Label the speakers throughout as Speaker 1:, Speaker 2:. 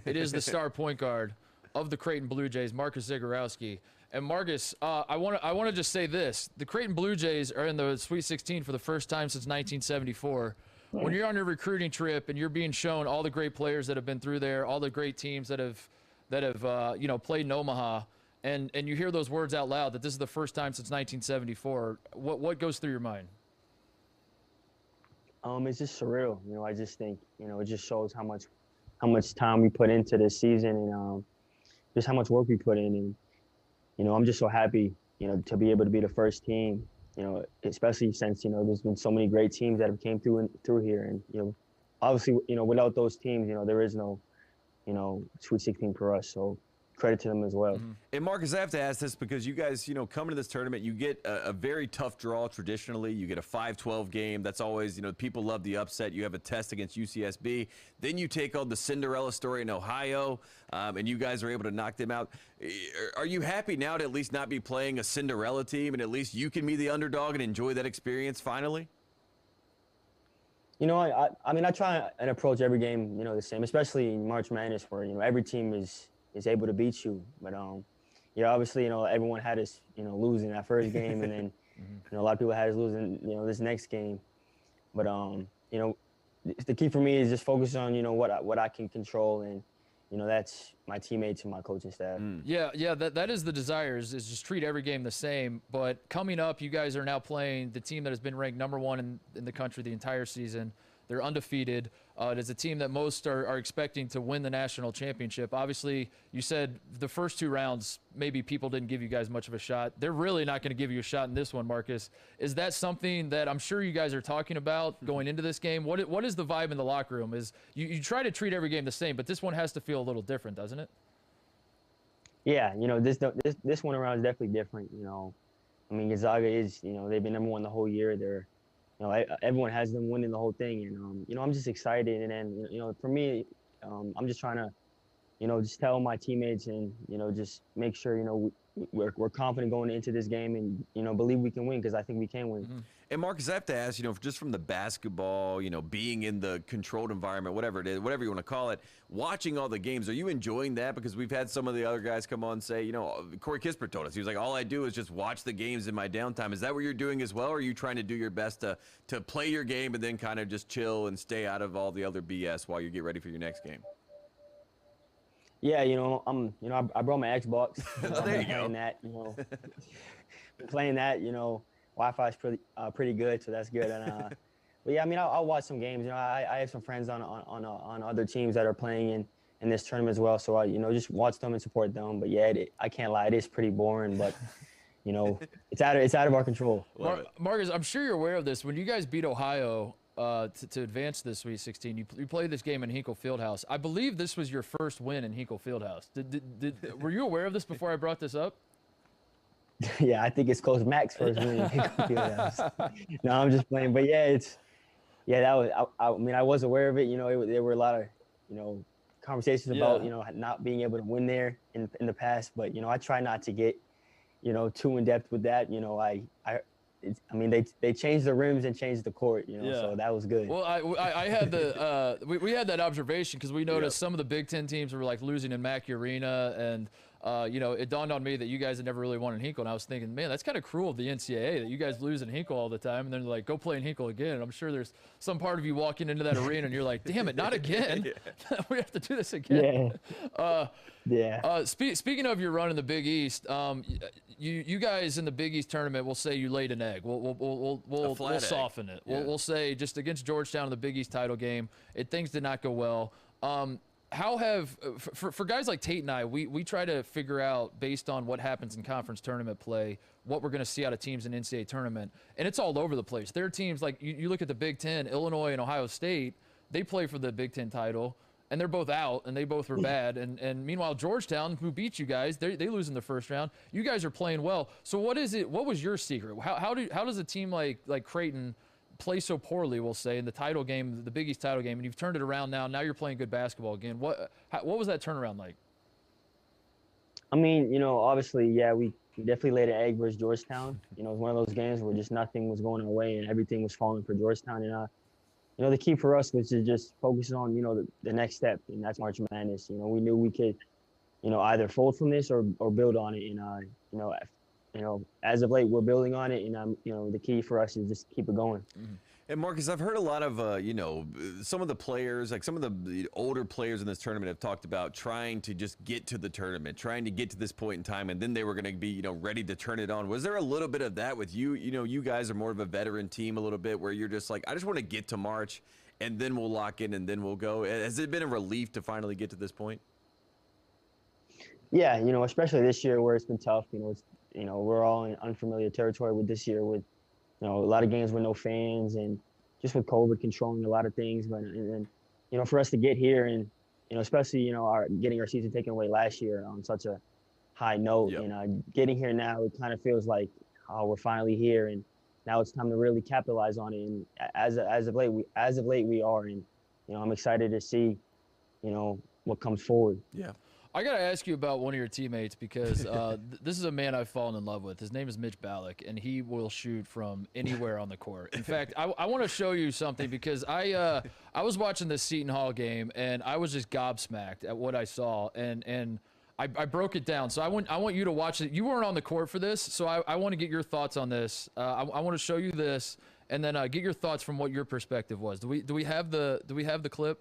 Speaker 1: It is the star point guard of the Creighton Bluejays, Marcus Zegarowski. And Marcus, I want to just say this: the Creighton Bluejays are in the Sweet 16 for the first time since 1974. When you're on your recruiting trip and you're being shown all the great players that have been through there, all the great teams that have played in Omaha, and you hear those words out loud that this is the first time since 1974, what goes through your mind?
Speaker 2: It's just surreal. I just think, it just shows how much time we put into this season and just how much work we put in. And, I'm just so happy, to be able to be the first team, especially since, there's been so many great teams that have came through here. And, obviously, without those teams, there is no, Sweet 16 for us. So credit to them as well.
Speaker 3: Mm-hmm. And Marcus, I have to ask this because you guys, coming to this tournament, you get a very tough draw traditionally. You get a 5-12 game. That's always, people love the upset. You have a test against UCSB. Then you take on the Cinderella story in Ohio, and you guys are able to knock them out. Are you happy now to at least not be playing a Cinderella team and at least you can be the underdog and enjoy that experience finally?
Speaker 2: I try and approach every game, the same, especially in March Madness where, every team is able to beat you. But, obviously, everyone had us, losing that first game. And then, a lot of people had us losing, this next game. But, the key for me is just focus on, what I can control. And, that's my teammates and my coaching staff.
Speaker 1: Yeah, that is the desire is just treat every game the same. But coming up, you guys are now playing the team that has been ranked #1 in the country the entire season. They're undefeated. It is a team that most are expecting to win the national championship. Obviously, you said the first 2 rounds, maybe people didn't give you guys much of a shot. They're really not going to give you a shot in this one, Marcus. Is that something that I'm sure you guys are talking about going into this game? What is the vibe in the locker room? Is you try to treat every game the same, but this one has to feel a little different, doesn't it?
Speaker 2: Yeah, this one around is definitely different. Gonzaga is, they've been #1 the whole year. They're everyone has them winning the whole thing, and I'm just excited. And then for me, I'm just trying to, just tell my teammates and just make sure we're confident going into this game and believe we can win because I think we can win.
Speaker 3: Mm-hmm. And Marcus, I have to ask, just from the basketball, being in the controlled environment, whatever it is, whatever you want to call it, watching all the games, are you enjoying that? Because we've had some of the other guys come on and say, Corey Kispert told us, he was like, all I do is just watch the games in my downtime. Is that what you're doing as well? Or are you trying to do your best to play your game and then kind of just chill and stay out of all the other BS while you get ready for your next game?
Speaker 2: Yeah, I brought my Xbox.
Speaker 3: There you go.
Speaker 2: Playing that, playing that, Wi-Fi is pretty good, so that's good. And but yeah, I'll watch some games. I have some friends on other teams that are playing in this tournament as well, so I just watch them and support them. But yeah, I can't lie, it is pretty boring, but it's out of our control.
Speaker 1: Marcus, I'm sure you're aware of this. When you guys beat Ohio to advance to the Sweet 16, you played this game in Hinkle Fieldhouse. I believe this was your first win in Hinkle Fieldhouse. Were you aware of this before I brought this up?
Speaker 2: Yeah, I think it's Coach Mac's first win in Hinkle Fieldhouse. No, I'm just playing. But yeah, that was. I was aware of it. There were a lot of conversations about not being able to win there in the past. But I try not to get too in depth with that. They changed the rims and changed the court, so that was good.
Speaker 1: Well, I had we had that observation because we noticed some of the Big Ten teams were like losing in Mackey Arena, and it dawned on me that you guys had never really won in Hinkle, and I was thinking, man, that's kind of cruel of the NCAA that you guys lose in Hinkle all the time, and then like go play in Hinkle again. And I'm sure there's some part of you walking into that arena and you're like, damn it, not again. We have to do this again.
Speaker 2: Yeah.
Speaker 1: Speaking of your run in the Big East, you guys in the Big East tournament, we'll say you laid an egg. We'll soften it.
Speaker 3: Yeah.
Speaker 1: We'll say just against Georgetown in the Big East title game, things did not go well. How have for guys like Tate and I, we try to figure out based on what happens in conference tournament play what we're going to see out of teams in NCAA tournament, and it's all over the place. There are teams like you look at the Big Ten, Illinois and Ohio State, they play for the Big Ten title. And they're both out, and they both were bad. And meanwhile, Georgetown, who beat you guys, they lose in the first round. You guys are playing well. So what is it? What was your secret? How does a team like Creighton play so poorly? We'll say in the title game, the Big East title game, and you've turned it around now. Now you're playing good basketball again. What was that turnaround like?
Speaker 2: Obviously, yeah, we definitely laid an egg versus Georgetown. It was one of those games where just nothing was going our way and everything was falling for Georgetown. And the key for us was to just focus on, the next step, and that's March Madness. We knew we could, either fold from this or build on it. And, as of late, we're building on it. And, the key for us is just keep it going.
Speaker 3: Mm-hmm. And Marcus, I've heard a lot of, some of the players, like some of the older players in this tournament have talked about trying to just get to the tournament, trying to get to this point in time, and then they were going to be, ready to turn it on. Was there a little bit of that with you? You guys are more of a veteran team a little bit where you're just like, I just want to get to March, and then we'll lock in, and then we'll go. Has it been a relief to finally get to this point?
Speaker 2: Yeah, especially this year where it's been tough. We're all in unfamiliar territory with this year with, a lot of games with no fans and just with COVID controlling a lot of things. But and for us to get here and especially getting our season taken away last year on such a high note,
Speaker 3: yep.
Speaker 2: and getting here now, it kind of feels like, oh, we're finally here, and now it's time to really capitalize on it. And as of late we are, and I'm excited to see what comes forward.
Speaker 3: Yeah.
Speaker 1: I got to ask you about one of your teammates because this is a man I've fallen in love with. His name is Mitch Ballack, and he will shoot from anywhere on the court. In fact, I want to show you something because I was watching this Seton Hall game, and I was just gobsmacked at what I saw, and I broke it down. So I want you to watch it. You weren't on the court for this, so I want to get your thoughts on this. I want to show you this, and then get your thoughts from what your perspective was. Do we have the clip?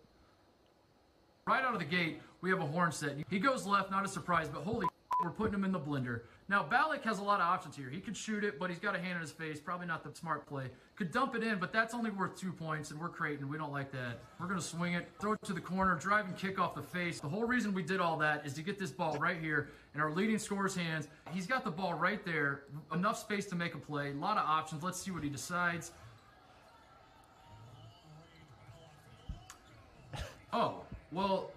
Speaker 1: Right out of the gate, we have a horn set. He goes left, not a surprise, but holy we're putting him in the blender. Now, Ballack has a lot of options here. He could shoot it, but he's got a hand in his face. Probably not the smart play. Could dump it in, but that's only worth 2 points, and we're Creighton. We don't like that. We're going to swing it, throw it to the corner, drive and kick off the face. The whole reason we did all that is to get this ball right here in our leading scorer's hands. He's got the ball right there, enough space to make a play, a lot of options. Let's see what he decides. Oh, well...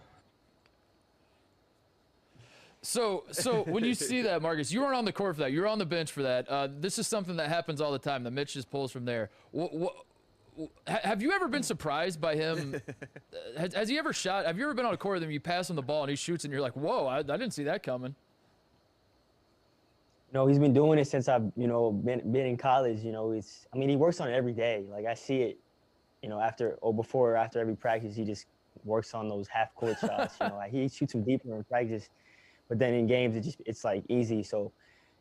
Speaker 1: So when you see that, Marcus, you weren't on the court for that. You were on the bench for that. This is something that happens all the time. The Mitch just pulls from there. Have you ever been surprised by him? Has he ever shot? Have you ever been on a court with him? You pass him the ball and he shoots, and you're like, "Whoa, I didn't see that coming."
Speaker 2: No, he's been doing it since I've been in college. He works on it every day. Like I see it, after or after every practice, he just works on those half court shots. He shoots them deeper in practice. But then in games, it's like easy. So,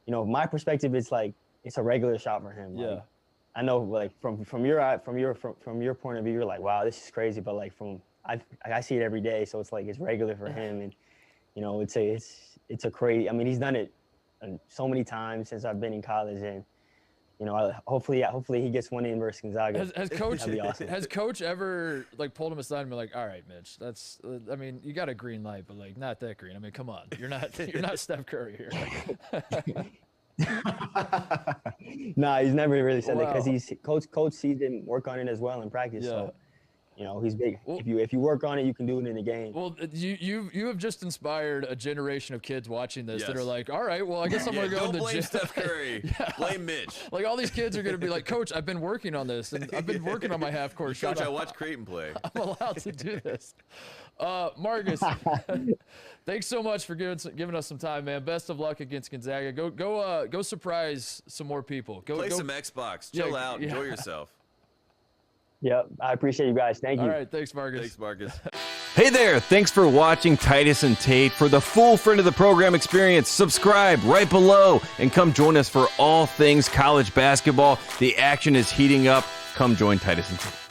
Speaker 2: my perspective, it's like it's a regular shot for him.
Speaker 1: Yeah.
Speaker 2: Like, I know, like from your point of view, you're like, wow, this is crazy. But like I see it every day, so it's like it's regular for him, and it's a crazy. He's done it so many times since I've been in college, and hopefully he gets one in versus Gonzaga.
Speaker 1: Has coach
Speaker 2: That'd be awesome.
Speaker 1: Has coach ever pulled him aside and been like, all right, Mitch, that's you got a green light, but not that green. Come on, you're not Steph Curry here.
Speaker 2: Nah, he's never really said that because
Speaker 1: Wow.
Speaker 2: coach sees him work on it as well in practice.
Speaker 1: Yeah.
Speaker 2: So he's big.
Speaker 1: Well,
Speaker 2: if you work on it, you can do it in the game.
Speaker 1: Well, you have just inspired a generation of kids watching this that
Speaker 3: Yes.
Speaker 1: are like, all right, well, I guess I'm gonna go
Speaker 3: don't
Speaker 1: in the
Speaker 3: blame
Speaker 1: gym.
Speaker 3: Steph Curry. Blame Mitch.
Speaker 1: Like all these kids are gonna be like, Coach, I've been working on this, and I've been working on my half court shot.
Speaker 3: Coach, I watched Creighton play.
Speaker 1: I'm allowed to do this. Marcus, thanks so much for giving us some time, man. Best of luck against Gonzaga. Go surprise some more people.
Speaker 3: Play some Xbox. Chill out.
Speaker 1: yeah.
Speaker 3: Enjoy yourself.
Speaker 2: Yep, I appreciate you guys. Thank you.
Speaker 1: All right, thanks, Marcus.
Speaker 3: Thanks, Marcus. Hey there. Thanks for watching Titus and Tate. For the full friend of the program experience, subscribe right below and come join us for all things college basketball. The action is heating up. Come join Titus and Tate.